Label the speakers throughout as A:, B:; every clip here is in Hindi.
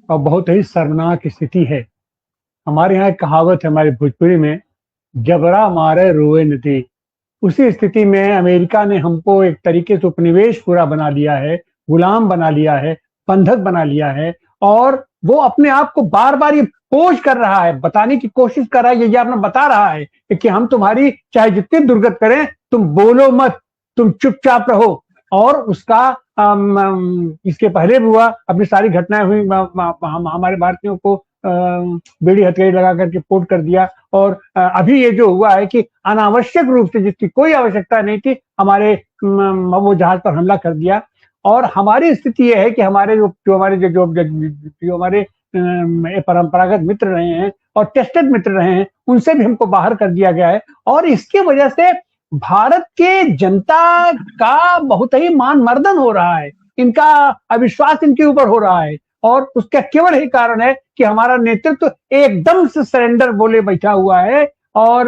A: और बहुत ही शर्मनाक स्थिति है। हमारे यहाँ एक कहावत है हमारे भोजपुरी में, जबरा मारे रोए नदी। उसी स्थिति में अमेरिका ने हमको एक तरीके से उपनिवेश पूरा बना लिया है, गुलाम बना लिया है, बंधक बना लिया है और वो अपने आप को बार-बार ये पोज़ कर रहा है, बताने की कोशिश कर रहा है, ये अपना बता रहा है कि हम तुम्हारी चाहे जितनी दुर्गत करें, तुम बोलो मत, तुम चुपचाप रहो। और उसका इसके पहले भी हुआ, अपनी सारी घटनाएँ हुई, हमारे भारतीयों को बेड़ी हथकड़ी लगा करके पोर्ट कर दिया और अभी ये जो हुआ है कि अनावश्यक रूप से जिसकी कोई आवश्यकता नहीं थी, हमारे वो जहाज पर हमला कर दिया। और हमारी स्थिति ये है कि हमारे जो हमारे परंपरागत मित्र रहे हैं और टेस्टेड मित्र रहे हैं, उनसे भी हमको बाहर कर दिया गया है और इसकी वजह से भारत के जनता का बहुत ही मान-मर्दन हो रहा है। इनका अविश्वास इनके ऊपर हो रहा है और उसका केवल ही कारण है कि हमारा नेतृत्व एकदम से सरेंडर बोले बैठा हुआ है और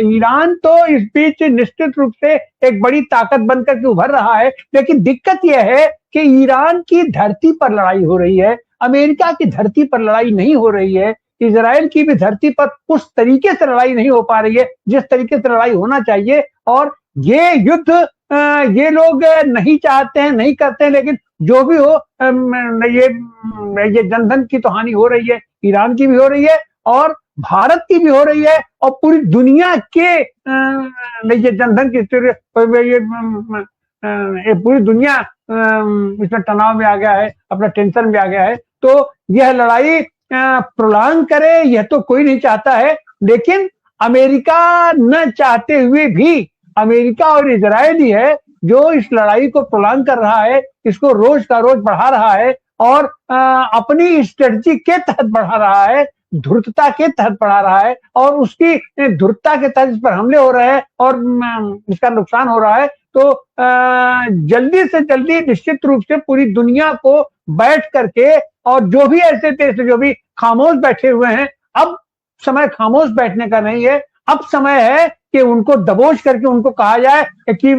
A: ईरान तो इस बीच निश्चित रूप से एक बड़ी ताकत बनकर के उभर रहा है, लेकिन दिक्कत यह है कि ईरान की धरती पर लड़ाई हो रही है, अमेरिका की धरती पर लड़ाई नहीं हो रही है, इजराइल की भी धरती पर उस तरीके से लड़ाई नहीं हो पा रही है जिस तरीके से लड़ाई होना चाहिए। और ये युद्ध ये लोग नहीं चाहते हैं, नहीं करते हैं, लेकिन जो भी हो ये जनधन की तो हानि हो रही है, ईरान की भी हो रही है और भारत की भी हो रही है और पूरी दुनिया के ये जनधन की ये पूरी दुनिया इसमें तनाव में आ गया है, अपना टेंशन में आ गया है। तो यह लड़ाई प्रोलॉन्ग करे यह तो कोई नहीं चाहता है, लेकिन अमेरिका न चाहते हुए भी अमेरिका और इजराइल ही है जो इस लड़ाई को प्रोलॉन्ग कर रहा है, इसको रोज का रोज बढ़ा रहा है और अपनी स्ट्रेटजी के तहत बढ़ा रहा है, धूर्तता के तहत बढ़ा रहा है और उसकी धूर्तता के तहत इस पर हमले हो रहे हैं और इसका नुकसान हो रहा है। तो जल्दी से जल्दी निश्चित रूप से पूरी दुनिया को बैठ करके और जो भी ऐसे देश जो भी खामोश बैठे हुए हैं, अब समय खामोश बैठने का नहीं है, अब समय है कि उनको दबोच करके उनको कहा जाए कि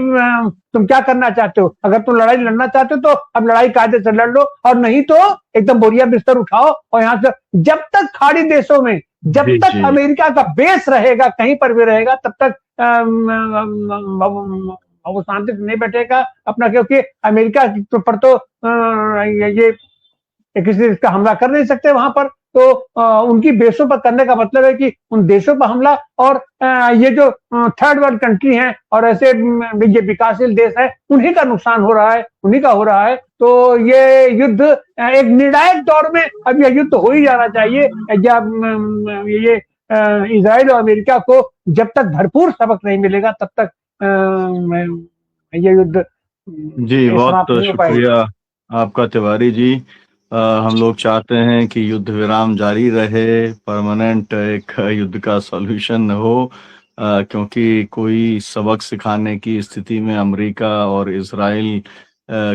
A: तुम क्या करना चाहते हो, अगर तुम लड़ाई लड़ना चाहते हो तो अब लड़ाई कायदे से लड़ लो और नहीं तो एकदम बोरिया बिस्तर उठाओ और यहाँ से जब तक खाड़ी देशों में जब तक अमेरिका का बेस रहेगा कहीं पर भी रहेगा तब तक वो शांति से नहीं बैठेगा अपना, क्योंकि अमेरिका पर तो ये किसी देश का हमला कर नहीं सकते वहां पर, तो उनकी बेसों पर करने का मतलब है कि उन देशों पर हमला और ये जो थर्ड वर्ल्ड कंट्री हैं और ऐसे ये विकासशील देश है उन्हीं का नुकसान हो रहा है, उन्हीं का हो रहा है। तो ये युद्ध एक निर्णायक दौर में अब यह युद्ध हो ही जाना चाहिए। जब ये इजराइल और अमेरिका को जब तक भरपूर सबक नहीं मिलेगा तब तक ये युद्ध
B: जी बहुत शुक्रिया आपका तिवारी जी। हम लोग चाहते हैं कि युद्ध विराम जारी रहे, परमानेंट एक युद्ध का सॉल्यूशन हो, क्योंकि कोई सबक सिखाने की स्थिति में अमेरिका और इजराइल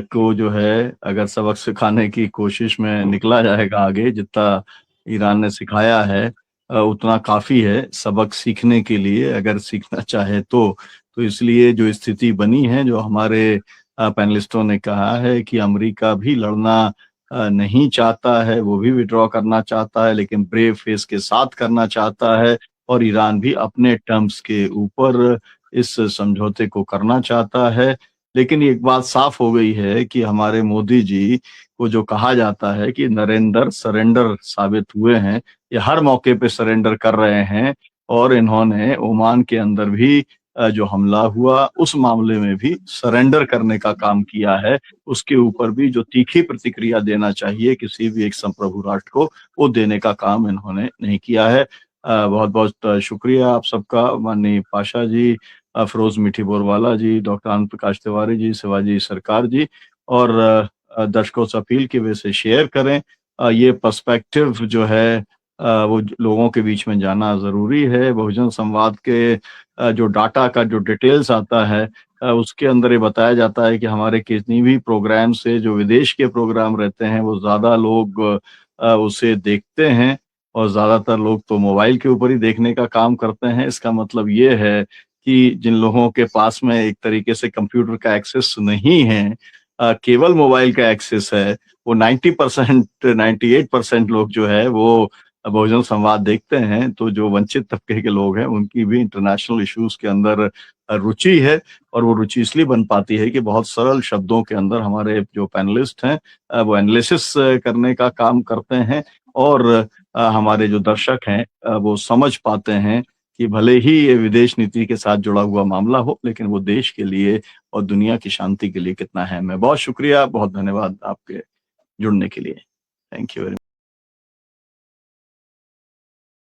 B: को जो है अगर सबक सिखाने की कोशिश में निकला जाएगा आगे, जितना ईरान ने सिखाया है उतना काफ़ी है सबक सीखने के लिए, अगर सीखना चाहे तो इसलिए जो स्थिति बनी है, जो हमारे पैनलिस्टों ने कहा है कि अमेरिका भी लड़ना नहीं चाहता है, वो भी विड्रॉ करना चाहता है, लेकिन ब्रेव फेस के साथ करना चाहता है और ईरान भी अपने टर्म्स के ऊपर इस समझौते को करना चाहता है। लेकिन एक बात साफ हो गई है कि हमारे मोदी जी को जो कहा जाता है कि नरेंद्र सरेंडर साबित हुए हैं, ये हर मौके पे सरेंडर कर रहे हैं और इन्होंने ओमान के अंदर भी जो हमला हुआ उस मामले में भी सरेंडर करने का काम किया है, उसके ऊपर भी जो तीखी प्रतिक्रिया देना चाहिए किसी भी एक संप्रभु राष्ट्र को, वो देने का काम इन्होंने नहीं किया है। बहुत बहुत शुक्रिया आप सबका, माननीय पाशा जी, फिरोज मीठी बोरवाला जी, डॉक्टर आनंद प्रकाश तिवारी जी, शिवाजी सरकार जी, और दर्शकों से अपील की वजह से शेयर करें। ये पर्सपेक्टिव जो है वो लोगों के बीच में जाना जरूरी है। बहुजन संवाद के जो डाटा का जो डिटेल्स आता है उसके अंदर ये बताया जाता है कि हमारे कितनी भी प्रोग्राम से जो विदेश के प्रोग्राम रहते हैं वो ज्यादा लोग उसे देखते हैं और ज्यादातर लोग तो मोबाइल के ऊपर ही देखने का काम करते हैं। इसका मतलब ये है कि जिन लोगों के पास में एक तरीके से कंप्यूटर का एक्सेस नहीं है, केवल मोबाइल का एक्सेस है, वो 90% 98% लोग जो है वो बहुजन संवाद देखते हैं। तो जो वंचित तबके के लोग हैं उनकी भी इंटरनेशनल इश्यूज के अंदर रुचि है, और वो रुचि इसलिए बन पाती है कि बहुत सरल शब्दों के अंदर हमारे जो पैनलिस्ट हैं वो एनालिसिस करने का काम करते हैं, और हमारे जो दर्शक हैं वो समझ पाते हैं कि भले ही ये विदेश नीति के साथ जुड़ा हुआ मामला हो, लेकिन वो देश के लिए और दुनिया की शांति के लिए कितना अहम है। बहुत शुक्रिया, बहुत धन्यवाद आपके जुड़ने के लिए। Thank you very much.